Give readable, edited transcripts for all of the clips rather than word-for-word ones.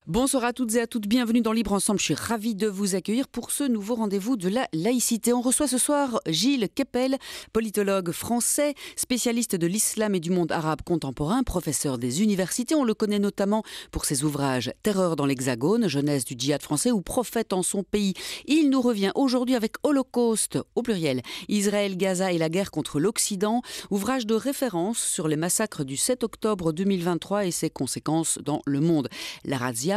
Bonsoir à toutes et à toutes, bienvenue dans Libre Ensemble. Je suis ravie de vous accueillir pour ce nouveau rendez-vous de la laïcité. On reçoit ce soir Gilles Kepel, politologue français, spécialiste de l'islam et du monde arabe contemporain, professeur des universités. On le connaît notamment pour ses ouvrages Terreur dans l'Hexagone, Jeunesse du djihad français ou Prophète en son pays. Il nous revient aujourd'hui avec Holocauste, au pluriel, Israël, Gaza et la guerre contre l'Occident, ouvrage de référence sur les massacres du 7 octobre 2023 et ses conséquences dans le monde. La razzia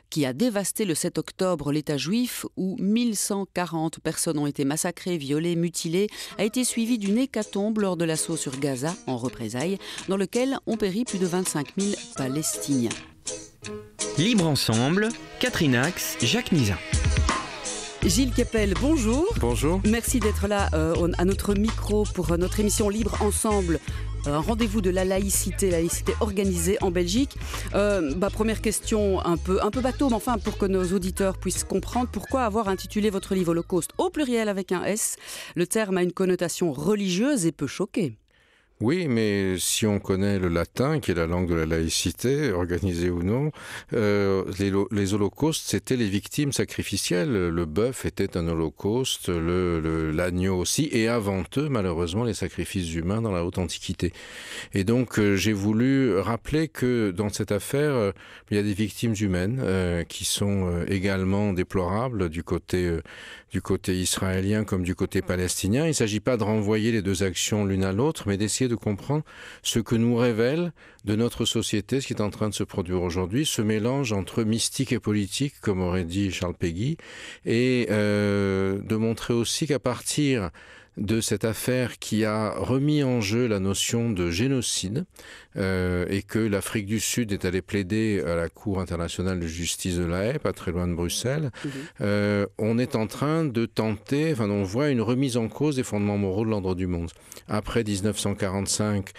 qui a dévasté le 7 octobre l'État juif où 1140 personnes ont été massacrées, violées, mutilées, a été suivie d'une hécatombe lors de l'assaut sur Gaza en représailles, dans lequel ont péri plus de 25 000 Palestiniens. Libre Ensemble, Catherine Ax, Jacques Nizan. Gilles Kepel, bonjour. Bonjour. Merci d'être là à notre micro pour notre émission Libre Ensemble. Un rendez-vous de la laïcité organisée en Belgique. Première question un peu bateau, mais enfin pour que nos auditeurs puissent comprendre pourquoi avoir intitulé votre livre Holocauste au pluriel avec un S. Le terme a une connotation religieuse et peut choquer. Oui, mais si on connaît le latin, qui est la langue de la laïcité, organisée ou non, les holocaustes, c'était les victimes sacrificielles. Le bœuf était un holocauste, l'agneau aussi, et avant eux, malheureusement, les sacrifices humains dans la haute antiquité. Et donc, j'ai voulu rappeler que dans cette affaire, il y a des victimes humaines qui sont également déplorables du côté israélien comme du côté palestinien. Il ne s'agit pas de renvoyer les deux actions l'une à l'autre, mais d'essayer de comprendre ce que nous révèle de notre société, ce qui est en train de se produire aujourd'hui, ce mélange entre mystique et politique, comme aurait dit Charles Péguy, et de montrer aussi qu'à partir de cette affaire qui a remis en jeu la notion de génocide et que l'Afrique du Sud est allée plaider à la Cour internationale de justice de La Haye, pas très loin de Bruxelles, on est en train de tenter, on voit une remise en cause des fondements moraux de l'ordre du monde. Après 1945,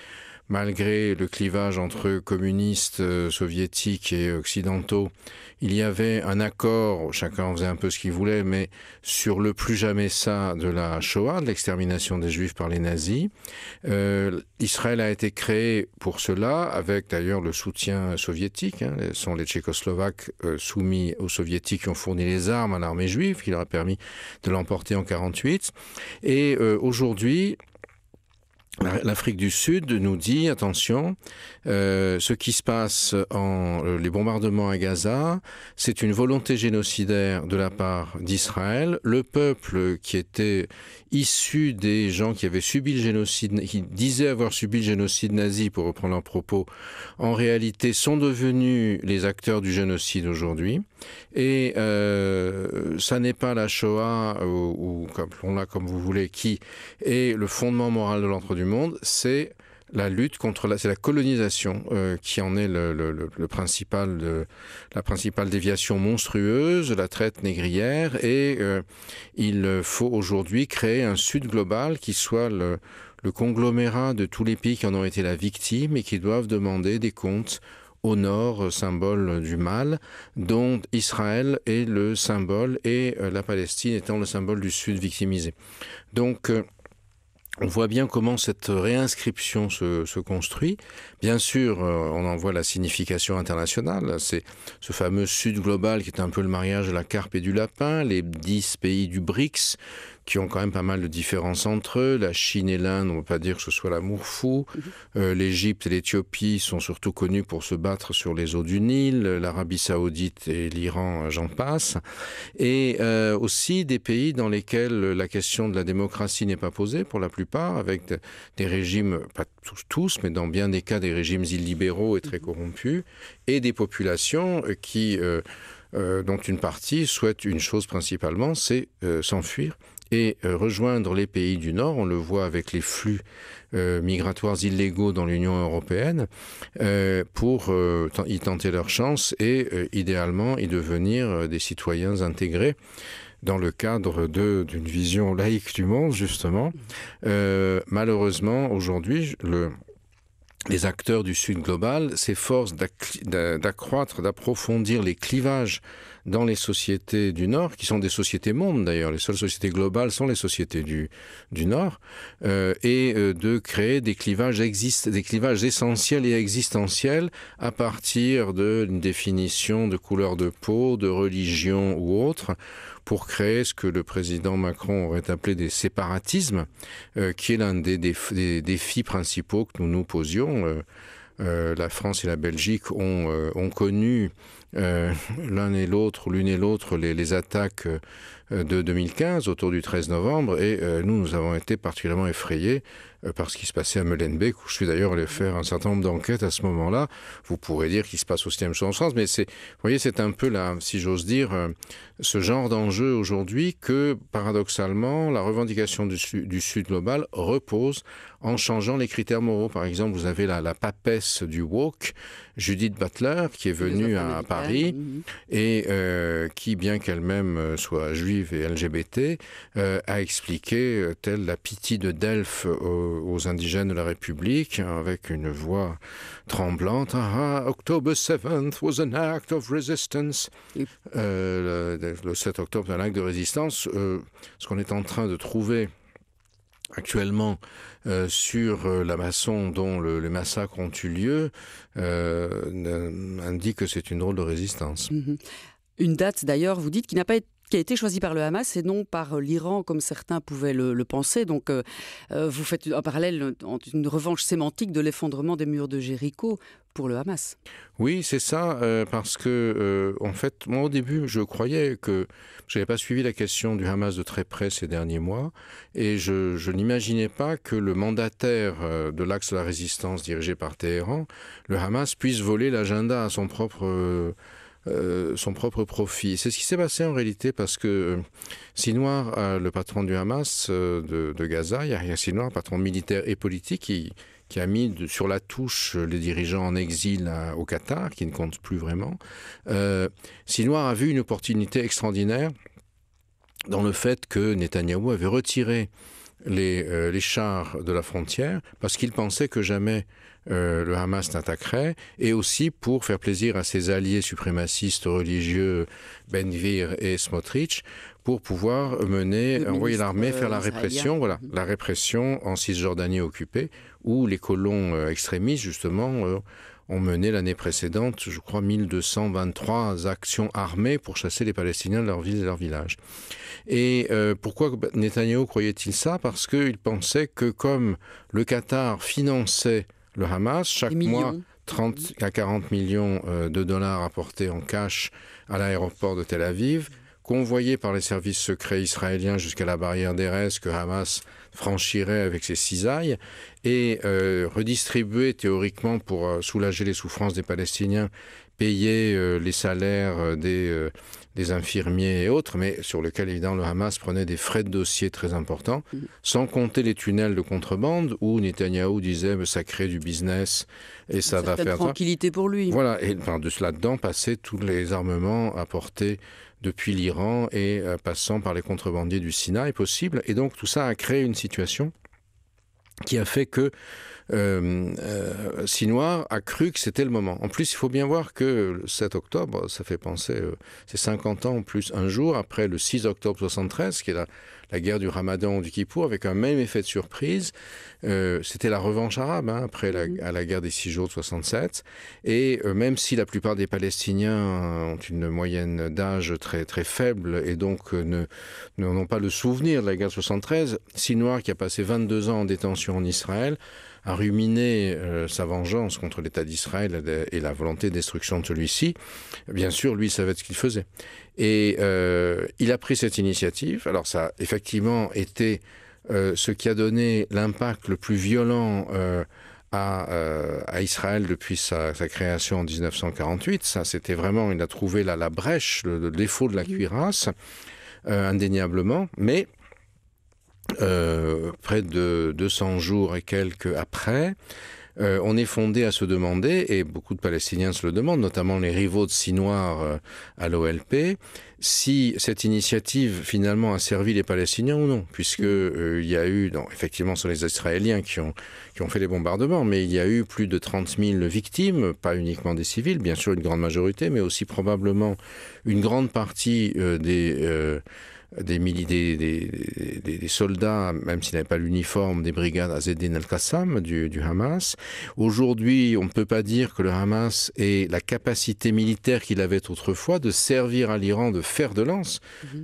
malgré le clivage entre communistes soviétiques et occidentaux, il y avait un accord, chacun faisait un peu ce qu'il voulait, mais sur le plus jamais ça de la Shoah, de l'extermination des Juifs par les nazis. Israël a été créé pour cela, avec d'ailleurs le soutien soviétique. Ce sont les Tchécoslovaques soumis aux Soviétiques qui ont fourni les armes à l'armée juive, qui leur a permis de l'emporter en 1948. Et aujourd'hui, l'Afrique du Sud nous dit, attention, ce qui se passe les bombardements à Gaza, c'est une volonté génocidaire de la part d'Israël. Le peuple qui était issu des gens qui avaient subi le génocide, qui disaient avoir subi le génocide nazi, pour reprendre leurs propos, en réalité sont devenus les acteurs du génocide aujourd'hui. Et ça n'est pas la Shoah, ou appelons-la comme vous voulez, qui est le fondement moral de l'ordre du monde, c'est la lutte contre c'est la colonisation qui en est la principale déviation monstrueuse, la traite négrière, et il faut aujourd'hui créer un Sud global qui soit le conglomérat de tous les pays qui en ont été la victime et qui doivent demander des comptes au nord, symbole du mal, dont Israël est le symbole et la Palestine étant le symbole du Sud victimisé. Donc, on voit bien comment cette réinscription se construit. Bien sûr, on en voit la signification internationale. C'est ce fameux Sud global qui est un peu le mariage de la carpe et du lapin, les 10 pays du BRICS, qui ont quand même pas mal de différences entre eux. La Chine et l'Inde, on ne peut pas dire que ce soit l'amour fou. L'Égypte et l'Éthiopie sont surtout connus pour se battre sur les eaux du Nil. L'Arabie Saoudite et l'Iran, j'en passe. Et aussi des pays dans lesquels la question de la démocratie n'est pas posée, pour la plupart, avec des régimes, pas tous, mais dans bien des cas, des régimes illibéraux et très corrompus, et des populations qui, dont une partie souhaite une chose principalement, c'est s'enfuir et rejoindre les pays du Nord. On le voit avec les flux migratoires illégaux dans l'Union européenne pour y tenter leur chance et idéalement y devenir des citoyens intégrés dans le cadre d'une vision laïque du monde, justement. Malheureusement, aujourd'hui, les acteurs du Sud global s'efforcent d'accroître, d'approfondir les clivages dans les sociétés du Nord, qui sont des sociétés mondes d'ailleurs. Les seules sociétés globales sont les sociétés du Nord, et de créer des clivages essentiels et existentiels à partir d'une définition de couleur de peau, de religion ou autre, pour créer ce que le président Macron aurait appelé des séparatismes, qui est l'un des défis principaux que nous nous posions. La France et la Belgique ont connu l'une et l'autre les attaques de 2015 autour du 13 novembre et nous avons été particulièrement effrayés par ce qui se passait à Molenbeek, où je suis d'ailleurs allé faire un certain nombre d'enquêtes à ce moment-là. Vous pourrez dire qu'il se passe aussi la même chose en France, mais vous voyez, c'est un peu là, si j'ose dire, ce genre d'enjeu aujourd'hui que, paradoxalement, la revendication du Sud global repose en changeant les critères moraux. Par exemple, vous avez la papesse du woke, Judith Butler, qui est venue à Paris et qui, bien qu'elle-même soit juive et LGBT, a expliqué, telle la Pythie de Delphes aux indigènes de la République, avec une voix tremblante, October 7th was an act of resistance. Le 7 octobre, c'est un acte de résistance. Ce qu'on est en train de trouver actuellement sur la façon dont les massacres ont eu lieu indique que c'est une drôle de résistance. Une date d'ailleurs, vous dites, qui a été choisie par le Hamas et non par l'Iran, comme certains pouvaient le penser. Donc, vous faites un parallèle, une revanche sémantique de l'effondrement des murs de Jéricho pour le Hamas. Oui, c'est ça, parce que, en fait, moi, au début, je croyais que je n'avais pas suivi la question du Hamas de très près ces derniers mois, et je n'imaginais pas que le mandataire de l'axe de la résistance dirigé par Téhéran, le Hamas, puisse voler l'agenda à son propre profit. C'est ce qui s'est passé en réalité parce que Sinwar, le patron du Hamas de Gaza, Yahya Sinwar, patron militaire et politique, qui a mis sur la touche les dirigeants en exil au Qatar, qui ne comptent plus vraiment. Sinwar a vu une opportunité extraordinaire dans le fait que Netanyahou avait retiré les chars de la frontière parce qu'il pensait que jamais le Hamas n'attaquerait, et aussi pour faire plaisir à ses alliés suprémacistes religieux Ben Gvir et Smotrich, pour pouvoir envoyer l'armée faire la répression, la répression en Cisjordanie occupée, où les colons extrémistes, justement, ont mené l'année précédente, je crois, 1223 actions armées pour chasser les Palestiniens de leurs villes et leurs villages. Et pourquoi Netanyahou croyait-il ça ? Parce qu'il pensait que comme le Qatar finançait le Hamas, chaque mois, 30 à 40 millions de dollars apportés en cash à l'aéroport de Tel Aviv, convoyés par les services secrets israéliens jusqu'à la barrière d'Erez que Hamas franchirait avec ses cisailles, et redistribués théoriquement pour soulager les souffrances des Palestiniens, payer les salaires des infirmiers et autres, mais sur lesquels évidemment le Hamas prenait des frais de dossier très importants, sans compter les tunnels de contrebande où Netanyahou disait ça crée du business et ça va faire tranquillité pour lui. Voilà, et de cela dedans passaient tous les armements apportés depuis l'Iran et passant par les contrebandiers du Sinaï possible, et donc tout ça a créé une situation qui a fait que Sinwar a cru que c'était le moment. En plus, il faut bien voir que le 7 octobre, ça fait penser, c'est 50 ans plus un jour après le 6 octobre 73, qui est la guerre du Ramadan ou du Kippour, avec un même effet de surprise. C'était la revanche arabe, après la guerre des 6 jours de 67. Et même si la plupart des Palestiniens ont une moyenne d'âge très, très faible et donc n'ont pas le souvenir de la guerre de 73, Sinwar, qui a passé 22 ans en détention en Israël, a ruminé sa vengeance contre l'État d'Israël et la volonté de destruction de celui-ci. Bien sûr, lui savait ce qu'il faisait. Et il a pris cette initiative. Alors ça a effectivement été ce qui a donné l'impact le plus violent à Israël depuis sa création en 1948. Ça, c'était vraiment, il a trouvé la brèche, le défaut de la cuirasse, indéniablement, mais près de 200 jours et quelques après, on est fondé à se demander, et beaucoup de Palestiniens se le demandent, notamment les rivaux de Sinoir à l'OLP, si cette initiative finalement a servi les Palestiniens ou non, puisque il y a eu, effectivement, ce sont les Israéliens qui ont fait les bombardements, mais il y a eu plus de 30 000 victimes, pas uniquement des civils, bien sûr une grande majorité, mais aussi probablement une grande partie des soldats, même s'ils n'avaient pas l'uniforme, des brigades Azedin al-Qassam du Hamas. Aujourd'hui, on ne peut pas dire que le Hamas ait la capacité militaire qu'il avait autrefois de servir à l'Iran de fer de lance.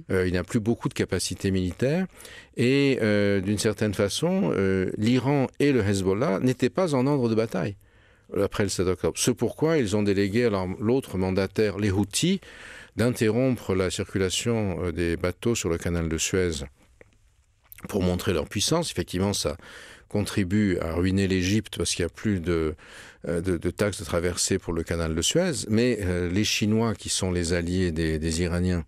Il n'a plus beaucoup de capacité militaire. Et d'une certaine façon, l'Iran et le Hezbollah n'étaient pas en ordre de bataille après le 7 octobre. C'est pourquoi ils ont délégué à l'autre mandataire, les Houthis, d'interrompre la circulation des bateaux sur le canal de Suez pour montrer leur puissance. Effectivement, ça contribue à ruiner l'Égypte parce qu'il n'y a plus de taxes de traversée pour le canal de Suez. Mais les Chinois, qui sont les alliés des Iraniens,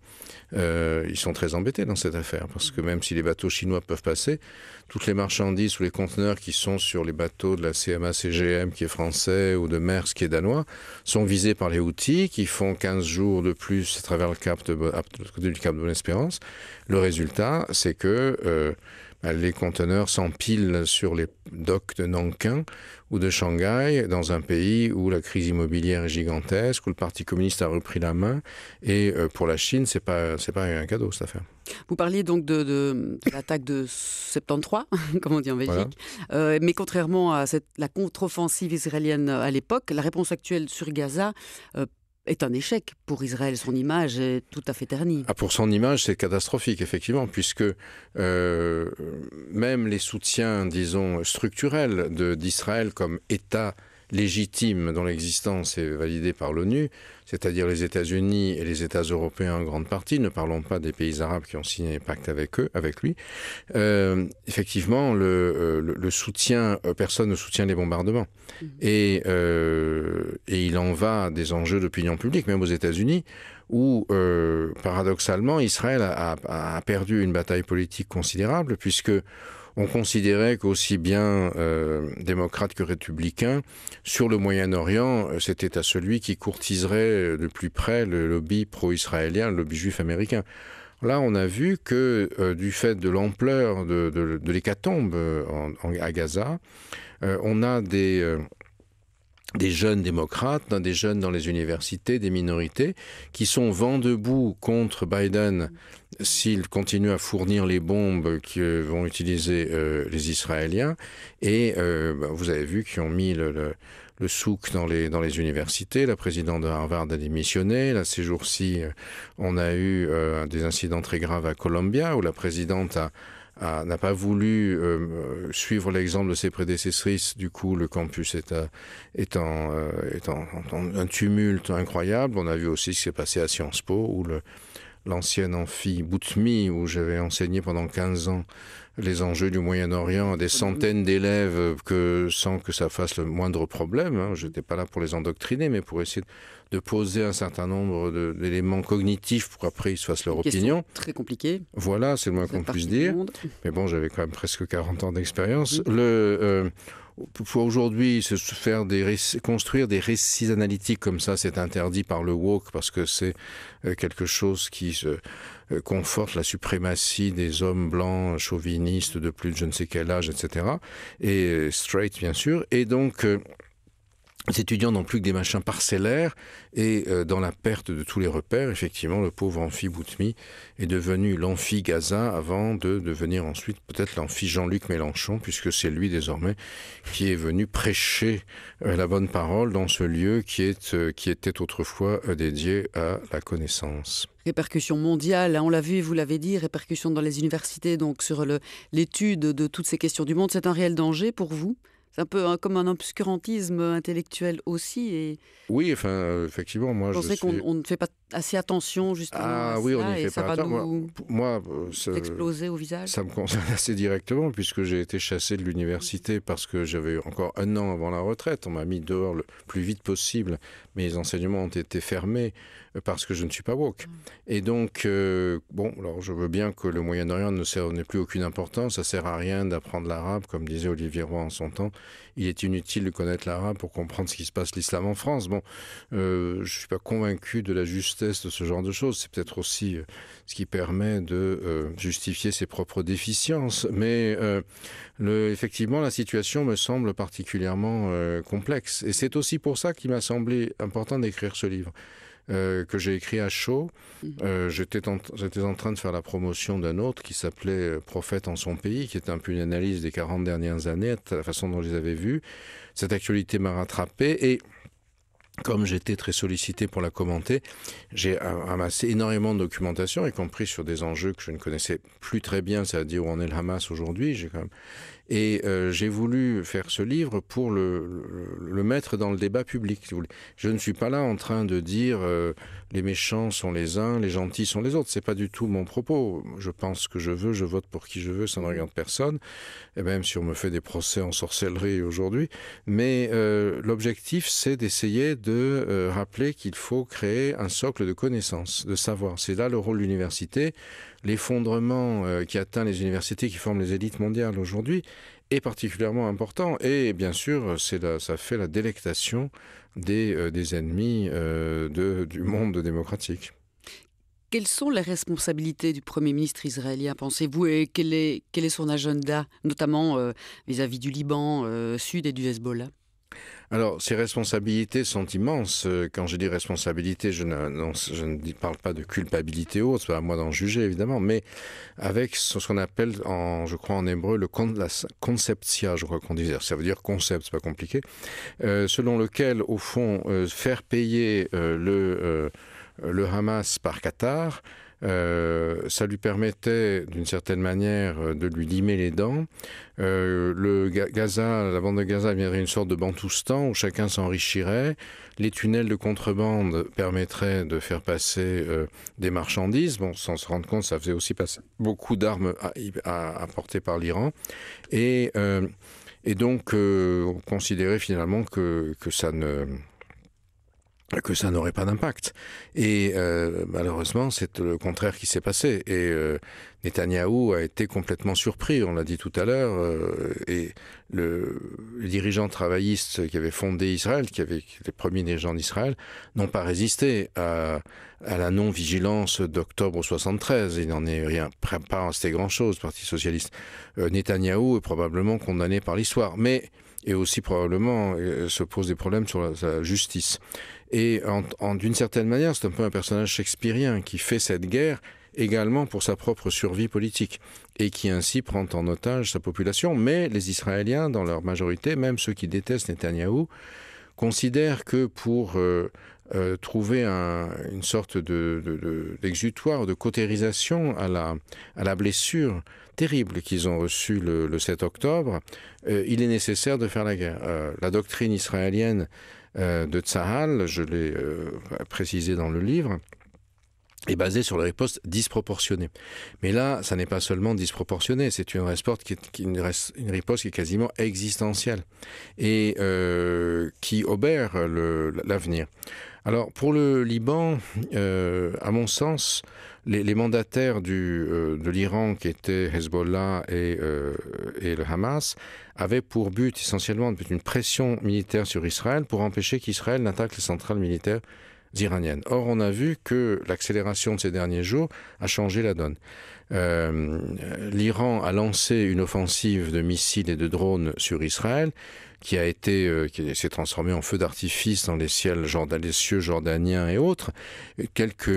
ils sont très embêtés dans cette affaire parce que même si les bateaux chinois peuvent passer, toutes les marchandises ou les conteneurs qui sont sur les bateaux de la CMA-CGM qui est français ou de Maersk qui est danois sont visés par les Houthis qui font 15 jours de plus à travers le cap du Cap de Bonne-Espérance. Le résultat, c'est que les conteneurs s'empilent sur les docks de Nankin ou de Shanghai, dans un pays où la crise immobilière est gigantesque, où le Parti communiste a repris la main. Et pour la Chine, c'est pas un cadeau, cette affaire. Vous parliez donc de l'attaque de 73, comme on dit en Belgique. Voilà. Mais contrairement à la contre-offensive israélienne à l'époque, la réponse actuelle sur Gaza est un échec pour Israël. Son image est tout à fait ternie. Pour son image, c'est catastrophique, effectivement, puisque même les soutiens, disons, structurels d'Israël comme État légitime dont l'existence est validée par l'ONU, c'est-à-dire les États-Unis et les États européens en grande partie, ne parlons pas des pays arabes qui ont signé les pactes avec lui. Effectivement, le soutien, personne ne soutient les bombardements. Et il en va des enjeux d'opinion publique, même aux États-Unis, où, paradoxalement, Israël a perdu une bataille politique considérable, puisque on considérait qu'aussi bien démocrates que républicains, sur le Moyen-Orient, c'était à celui qui courtiserait de plus près le lobby pro-israélien, le lobby juif américain. Là, on a vu que du fait de l'ampleur de l'hécatombe à Gaza, on a des jeunes démocrates, des jeunes dans les universités, des minorités, qui sont vent debout contre Biden s'il continue à fournir les bombes que vont utiliser les Israéliens. Et vous avez vu qu'ils ont mis le souk dans les universités. La présidente de Harvard a démissionné. Là, ces jours-ci, on a eu des incidents très graves à Columbia, où la présidente n'a pas voulu suivre l'exemple de ses prédécessrices. Du coup, le campus est en un tumulte incroyable. On a vu aussi ce qui s'est passé à Sciences Po, où l'ancienne amphi Boutmi, où j'avais enseigné pendant 15 ans les enjeux du Moyen-Orient à des centaines d'élèves sans que ça fasse le moindre problème. Je n'étais pas là pour les endoctriner, mais pour essayer de poser un certain nombre d'éléments cognitifs pour après ils se fassent leur opinion. Très compliqué. Voilà, c'est le moins qu'on puisse dire. Mais bon, j'avais quand même presque 40 ans d'expérience. Pour aujourd'hui, construire des récits analytiques comme ça, c'est interdit par le woke parce que c'est quelque chose qui conforte la suprématie des hommes blancs, chauvinistes de plus de je ne sais quel âge, etc. Et straight, bien sûr. Et donc, les étudiants n'ont plus que des machins parcellaires et dans la perte de tous les repères, effectivement, le pauvre amphi Boutmi est devenu l'amphi Gaza avant de devenir ensuite peut-être l'amphi Jean-Luc Mélenchon, puisque c'est lui désormais qui est venu prêcher la bonne parole dans ce lieu qui était autrefois dédié à la connaissance. Répercussions mondiales, on l'a vu, vous l'avez dit, répercussions dans les universités, donc sur l'étude de toutes ces questions du monde. C'est un réel danger pour vous ? C'est un peu comme un obscurantisme intellectuel aussi. Oui, effectivement, moi je sais qu'on ne fait pas assez attention justement à oui, on cela, y et fait ça pas va attention. Moi, exploser au visage? ça me concerne assez directement puisque j'ai été chassé de l'université parce que j'avais encore 1 an avant la retraite. On m'a mis dehors le plus vite possible. Mes enseignements ont été fermés parce que je ne suis pas woke. Et donc, alors je veux bien que le Moyen-Orient n'ait plus aucune importance. Ça sert à rien d'apprendre l'arabe, comme disait Olivier Roy en son temps. Il est inutile de connaître l'arabe pour comprendre ce qui se passe l'islam en France. Je ne suis pas convaincu de la justesse de ce genre de choses. C'est peut-être aussi ce qui permet de justifier ses propres déficiences. Mais effectivement, la situation me semble particulièrement complexe. Et c'est aussi pour ça qu'il m'a semblé important d'écrire ce livre. Que j'ai écrit à chaud. J'étais en train de faire la promotion d'un autre qui s'appelait Prophète en son pays, qui était un peu une analyse des 40 dernières années, de la façon dont je les avais vues. Cette actualité m'a rattrapé et comme j'étais très sollicité pour la commenter, j'ai amassé énormément de documentation, y compris sur des enjeux que je ne connaissais plus très bien, c'est-à-dire où en est le Hamas aujourd'hui. Et j'ai voulu faire ce livre pour le mettre dans le débat public, si vous voulez. Je ne suis pas là en train de dire les méchants sont les uns, les gentils sont les autres. C'est pas du tout mon propos. Je pense ce que je veux, je vote pour qui je veux, ça ne regarde personne. Et même si on me fait des procès en sorcellerie aujourd'hui. Mais l'objectif, c'est d'essayer de rappeler qu'il faut créer un socle de connaissances, de savoir. C'est là le rôle de l'université. L'effondrement qui atteint les universités qui forment les élites mondiales aujourd'hui est particulièrement important. Et bien sûr, ça fait la délectation des ennemis du monde démocratique. Quelles sont les responsabilités du Premier ministre israélien, pensez-vous, et quel est son agenda, notamment vis-à-vis du Liban Sud et du Hezbollah ? Alors, ces responsabilités sont immenses. Quand je dis responsabilité, je ne parle pas de culpabilité haute, c'est pas à moi d'en juger évidemment, mais avec ce qu'on appelle, je crois en hébreu, la conceptia, je crois qu'on dit. Ça veut dire concept, c'est pas compliqué, selon lequel, au fond, faire payer le Hamas par Qatar, ça lui permettait d'une certaine manière de lui limer les dents. La bande de Gaza deviendrait une sorte de Bantoustan où chacun s'enrichirait. Les tunnels de contrebande permettraient de faire passer des marchandises. Sans se rendre compte, ça faisait aussi passer beaucoup d'armes apportées par l'Iran. Et donc, on considérait finalement que ça n'aurait pas d'impact. Et malheureusement, c'est le contraire qui s'est passé. Et Netanyahou a été complètement surpris, on l'a dit tout à l'heure, et les dirigeants travaillistes qui avaient fondé Israël, les premiers dirigeants d'Israël, n'ont pas résisté à la non-vigilance d'octobre 73. Il n'en est pas resté grand-chose, Parti socialiste. Netanyahou est probablement condamné par l'histoire, et aussi probablement se pose des problèmes sur la justice. Et d'une certaine manière, c'est un peu un personnage shakespearien qui fait cette guerre également pour sa propre survie politique et qui ainsi prend en otage sa population. Mais les Israéliens, dans leur majorité, même ceux qui détestent Netanyahou, considèrent que pour trouver une sorte d'exutoire, de cautérisation à la blessure terrible qu'ils ont reçue le 7 octobre, il est nécessaire de faire la guerre. La doctrine israélienne de Tsahal, je l'ai précisé dans le livre, est basée sur la riposte disproportionnée. Mais là, ça n'est pas seulement disproportionné, c'est une riposte qui est quasiment existentielle et qui obère l'avenir. Alors, pour le Liban, à mon sens, les mandataires de l'Iran, qui étaient Hezbollah et le Hamas, avaient pour but essentiellement une pression militaire sur Israël pour empêcher qu'Israël n'attaque les centrales militaires iraniennes. Or, on a vu que l'accélération de ces derniers jours a changé la donne. L'Iran a lancé une offensive de missiles et de drones sur Israël qui s'est transformée en feu d'artifice dans les cieux jordaniens et autres. Quelques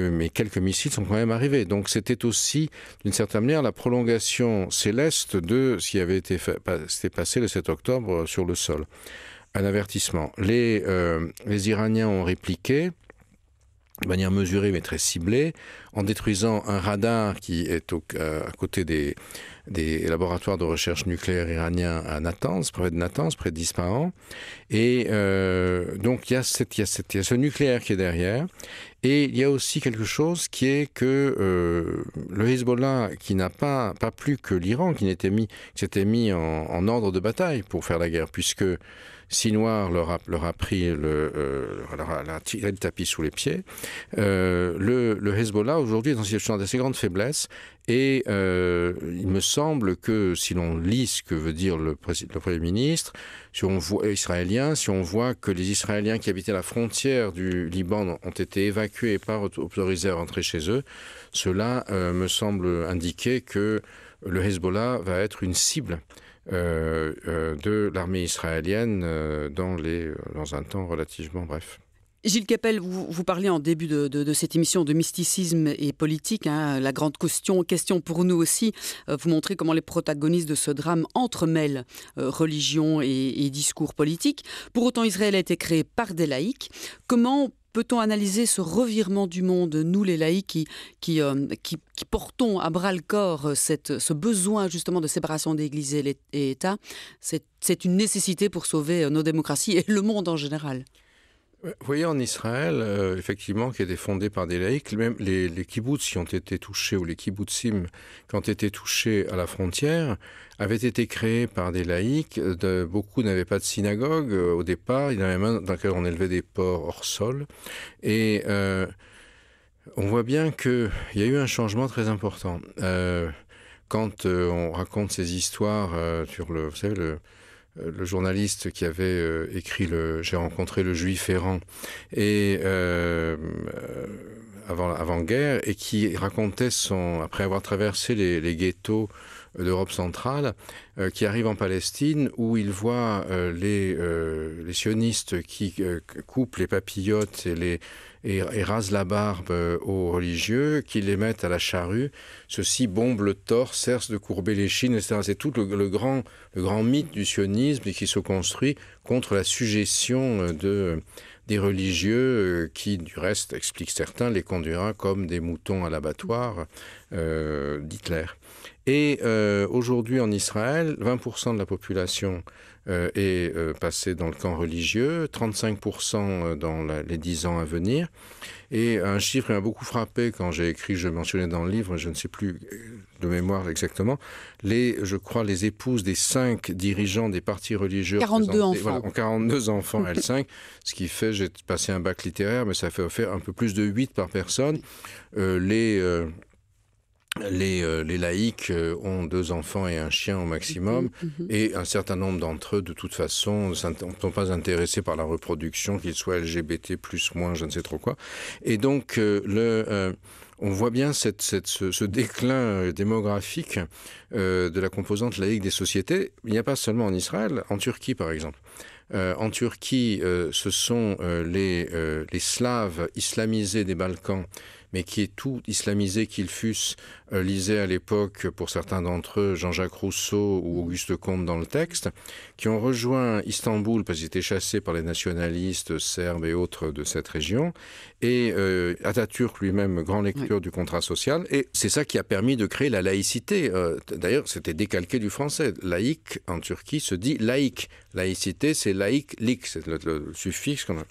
missiles sont quand même arrivés. Donc c'était aussi, d'une certaine manière, la prolongation céleste de ce qui avait été passé le 7 octobre sur le sol. Un avertissement. Les Iraniens ont répliqué de manière mesurée mais très ciblée, en détruisant un radar qui est à côté des laboratoires de recherche nucléaire iraniens à Natanz, près de d'Ispahan. Et donc il y a ce nucléaire qui est derrière. Et il y a aussi quelque chose qui est que le Hezbollah, qui n'a pas plus que l'Iran, qui s'était mis en ordre de bataille pour faire la guerre, puisque Sinwar leur a pris leur a tiré le tapis sous les pieds. Le Hezbollah aujourd'hui est dans une situation d'assez grande faiblesse et il me semble que si l'on lit ce que veut dire le Premier ministre, si on voit que les Israéliens qui habitaient la frontière du Liban ont été évacués et pas autorisés à rentrer chez eux, cela me semble indiquer que le Hezbollah va être une cible de l'armée israélienne dans un temps relativement bref. Gilles Kepel, vous parlez en début de cette émission de mysticisme et politique, la grande question pour nous aussi. Vous montrez comment les protagonistes de ce drame entremêlent religion et discours politique. Pour autant, Israël a été créé par des laïcs. Comment peut-on analyser ce revirement du monde, nous les laïcs qui portons à bras-le-corps ce besoin justement de séparation d'Église et État? C'est une nécessité pour sauver nos démocraties et le monde en général. Vous voyez, en Israël, effectivement, qui était fondé par des laïcs, même les kibboutz qui ont été touchés, ou les kibbutzim qui ont été touchés à la frontière, avaient été créés par des laïcs. Beaucoup n'avaient pas de synagogue au départ. Il y en avait même dans lequel on élevait des porcs hors sol. Et on voit bien qu'il y a eu un changement très important. Quand on raconte ces histoires sur vous savez, le journaliste qui avait écrit J'ai rencontré le juif errant et avant-guerre, et qui racontait après avoir traversé les ghettos d'Europe centrale, qui arrive en Palestine où il voit les sionistes qui coupent les papillotes et rasent la barbe aux religieux, qui les mettent à la charrue. Ceux-ci bombent le torse, cessent de courber les chines, etc. C'est tout le grand mythe du sionisme qui se construit contre la suggestion des religieux qui, du reste, expliquent certains, les conduira comme des moutons à l'abattoir d'Hitler. Et aujourd'hui en Israël, 20% de la population est passée dans le camp religieux, 35% dans les 10 ans à venir. Et un chiffre qui m'a beaucoup frappé quand j'ai écrit, je mentionnais dans le livre, je ne sais plus de mémoire exactement, je crois les épouses des 5 dirigeants des partis religieux. 42 enfants. Voilà, ont 42 enfants, elles 5, ce qui fait, j'ai passé un bac littéraire, mais ça fait faire un peu plus de 8 par personne. Les laïcs ont 2 enfants et un chien au maximum, et un certain nombre d'entre eux, de toute façon, ne sont pas intéressés par la reproduction, qu'ils soient LGBT, plus, moins, je ne sais trop quoi. Et donc, on voit bien ce déclin démographique de la composante laïque des sociétés. Il n'y a pas seulement en Israël, en Turquie par exemple. En Turquie, ce sont les Slaves islamisés des Balkans, mais qui est tout islamisé qu'ils fussent, lisaient à l'époque, pour certains d'entre eux, Jean-Jacques Rousseau ou Auguste Comte dans le texte, qui ont rejoint Istanbul parce qu'ils étaient chassés par les nationalistes serbes et autres de cette région, et Atatürk lui-même, grand lecteur du contrat social, et c'est ça qui a permis de créer la laïcité. D'ailleurs, c'était décalqué du français. Laïque, en Turquie, se dit laïque. Laïcité, c'est laïque, lik, c'est le suffixe qu'on a.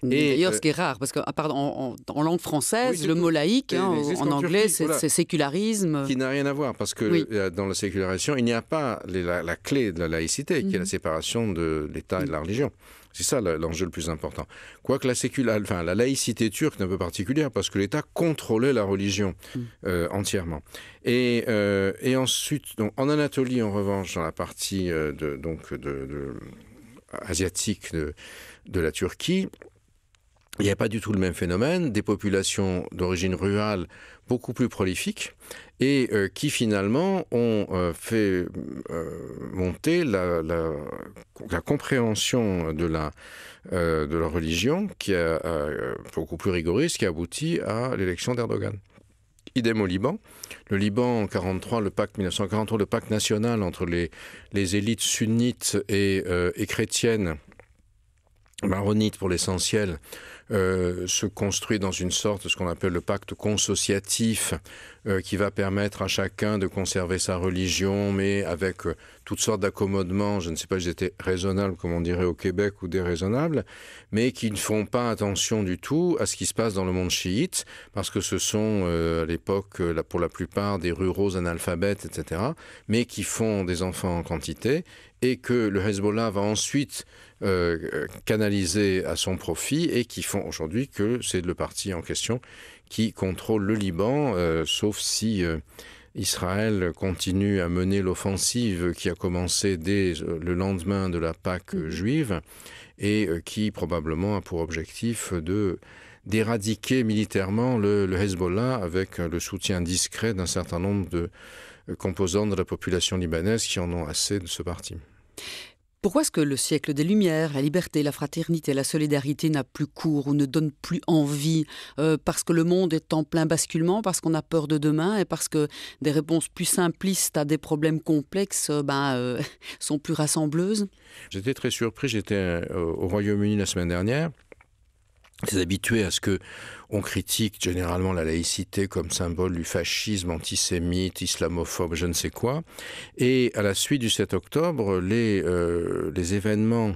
D'ailleurs, ce qui est rare, parce qu'en langue française, le mot laïque, en anglais, c'est sécularisme. Qui n'a rien à voir, parce que dans la sécularisation, il n'y a pas la clé de la laïcité, qui est la séparation de l'État et de la religion. C'est ça l'enjeu le plus important. Quoique la laïcité turque est un peu particulière, parce que l'État contrôlait la religion entièrement. Et ensuite, donc, en Anatolie, en revanche, dans la partie asiatique de la Turquie, il n'y a pas du tout le même phénomène, des populations d'origine rurale beaucoup plus prolifiques et qui finalement ont fait monter la compréhension de la religion qui est beaucoup plus rigoriste, qui aboutit à l'élection d'Erdogan. Idem au Liban. Le Liban, en 1943, le pacte national entre les élites sunnites et chrétiennes, maronites pour l'essentiel, se construit dans une sorte de ce qu'on appelle le pacte consociatif qui va permettre à chacun de conserver sa religion, mais avec toutes sortes d'accommodements, je ne sais pas si j'étais raisonnable, comme on dirait au Québec, ou déraisonnable, mais qui ne font pas attention du tout à ce qui se passe dans le monde chiite, parce que ce sont à l'époque, pour la plupart, des ruraux analphabètes, etc., mais qui font des enfants en quantité, et que le Hezbollah va ensuite canaliser à son profit, et qui font aujourd'hui que c'est le parti en question qui contrôle le Liban, sauf si Israël continue à mener l'offensive qui a commencé dès le lendemain de la Pâque juive, et qui probablement a pour objectif d'éradiquer militairement le Hezbollah avec le soutien discret d'un certain nombre de composantes de la population libanaise qui en ont assez de ce parti. Pourquoi est-ce que le siècle des Lumières, la liberté, la fraternité, la solidarité n'a plus cours ou ne donne plus envie parce que le monde est en plein basculement, parce qu'on a peur de demain et parce que des réponses plus simplistes à des problèmes complexes sont plus rassembleuses? J'étais très surpris, j'étais au Royaume-Uni la semaine dernière. C'est habitué à ce que on critique généralement la laïcité comme symbole du fascisme antisémite, islamophobe, je ne sais quoi. Et à la suite du 7 octobre, les événements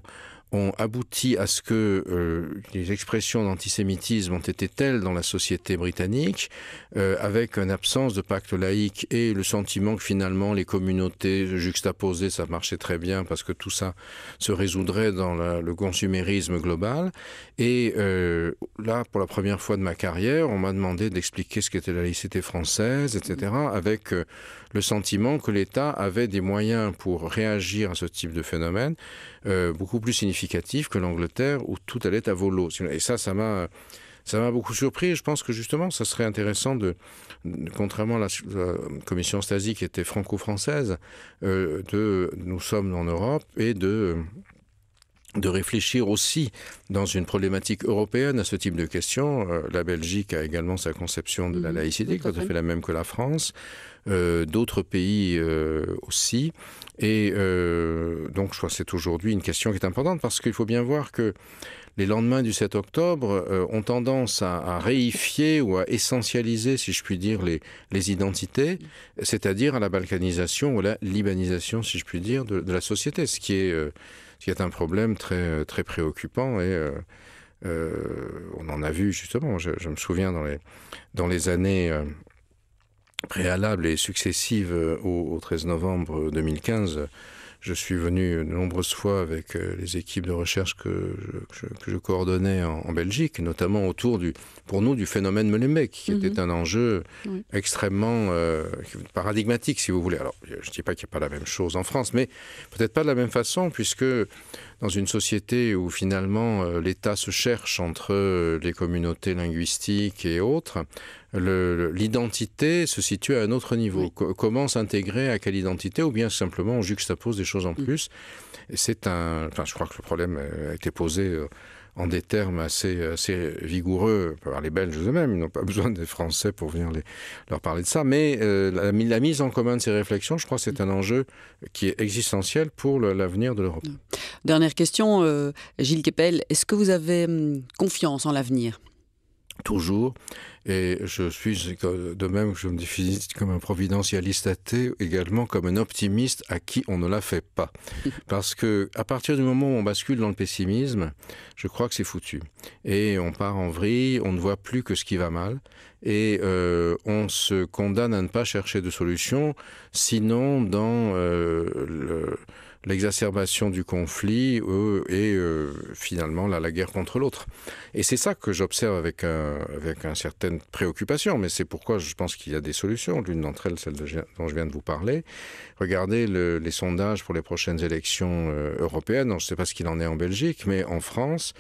ont abouti à ce que les expressions d'antisémitisme ont été telles dans la société britannique, avec une absence de pacte laïque et le sentiment que finalement les communautés juxtaposées, ça marchait très bien parce que tout ça se résoudrait dans le consumérisme global. Et là, pour la première fois de ma carrière, on m'a demandé d'expliquer ce qu'était la laïcité française, etc., avec le sentiment que l'État avait des moyens pour réagir à ce type de phénomène beaucoup plus significatifs que l'Angleterre où tout allait à volo. Et ça m'a beaucoup surpris. Je pense que justement, ça serait intéressant contrairement à la commission Stasi qui était franco-française, nous sommes en Europe et de réfléchir aussi dans une problématique européenne à ce type de questions. La Belgique a également sa conception de la laïcité, qui est tout à fait la même que la France. D'autres pays aussi. Et donc, je crois que c'est aujourd'hui une question qui est importante parce qu'il faut bien voir que les lendemains du 7 octobre ont tendance à réifier ou à essentialiser, si je puis dire, les identités, c'est-à-dire à la balkanisation ou à la libanisation, si je puis dire, de la société, ce qui est un problème très, très préoccupant et on en a vu justement, je me souviens dans les années préalables et successives au 13 novembre 2015, je suis venu de nombreuses fois avec les équipes de recherche que je coordonnais en Belgique, notamment autour pour nous du phénomène Molenbeek, qui était un enjeu extrêmement paradigmatique, si vous voulez. Alors, je ne dis pas qu'il n'y a pas la même chose en France, mais peut-être pas de la même façon, puisque dans une société où finalement l'État se cherche entre les communautés linguistiques et autres, l'identité se situe à un autre niveau. Comment s'intégrer à quelle identité, ou bien simplement on juxtapose des choses en plus. Et je crois que le problème a été posé en des termes assez vigoureux par les Belges eux-mêmes. Ils n'ont pas besoin des Français pour venir leur parler de ça. Mais la mise en commun de ces réflexions, je crois que c'est un enjeu qui est existentiel pour l'avenir de l'Europe. Dernière question, Gilles Kepel. Est-ce que vous avez confiance en l'avenir ? Toujours. Et je suis, de même que je me définis comme un providentialiste athée, également comme un optimiste à qui on ne la fait pas. Parce que à partir du moment où on bascule dans le pessimisme, je crois que c'est foutu. Et on part en vrille, on ne voit plus que ce qui va mal. Et on se condamne à ne pas chercher de solution, sinon dans l'exacerbation du conflit et finalement la guerre contre l'autre. Et c'est ça que j'observe avec une certaine préoccupation, mais c'est pourquoi je pense qu'il y a des solutions. L'une d'entre elles, celle dont je viens de vous parler. Regardez les sondages pour les prochaines élections européennes. Je ne sais pas ce qu'il en est en Belgique, mais en France,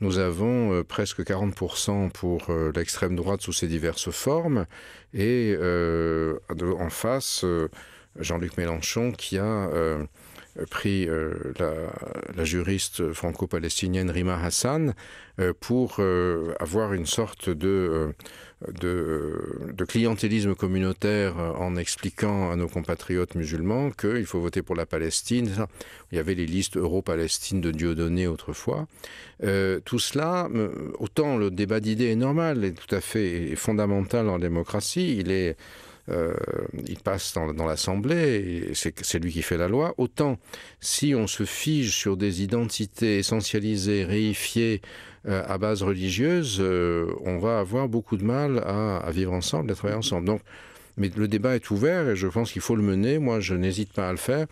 nous avons presque 40% pour l'extrême droite sous ses diverses formes, et en face, Jean-Luc Mélenchon qui a pris la juriste franco-palestinienne Rima Hassan pour avoir une sorte de de clientélisme communautaire en expliquant à nos compatriotes musulmans qu'il faut voter pour la Palestine. Il y avait les listes Euro-Palestine de Dieudonné autrefois. Tout cela, autant le débat d'idées est normal et tout à fait fondamental en démocratie, il passe dans l'Assemblée, et c'est lui qui fait la loi. Autant, si on se fige sur des identités essentialisées, réifiées à base religieuse, on va avoir beaucoup de mal à vivre ensemble, à travailler ensemble. Donc, mais le débat est ouvert et je pense qu'il faut le mener. Moi, je n'hésite pas à le faire.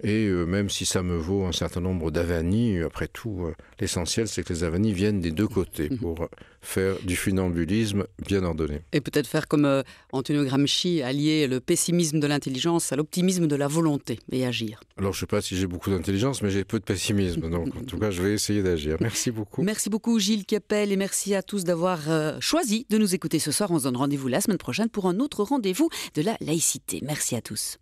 Et même si ça me vaut un certain nombre d'avanies, après tout, l'essentiel, c'est que les avanies viennent des deux côtés pour faire du funambulisme bien ordonné. Et peut-être faire comme Antonio Gramsci, allier le pessimisme de l'intelligence à l'optimisme de la volonté et agir. Alors, je ne sais pas si j'ai beaucoup d'intelligence, mais j'ai peu de pessimisme. Donc, en tout cas, je vais essayer d'agir. Merci beaucoup. Merci beaucoup, Gilles Kepel, et merci à tous d'avoir choisi de nous écouter ce soir. On se donne rendez-vous la semaine prochaine pour un autre rendez-vous de la laïcité. Merci à tous.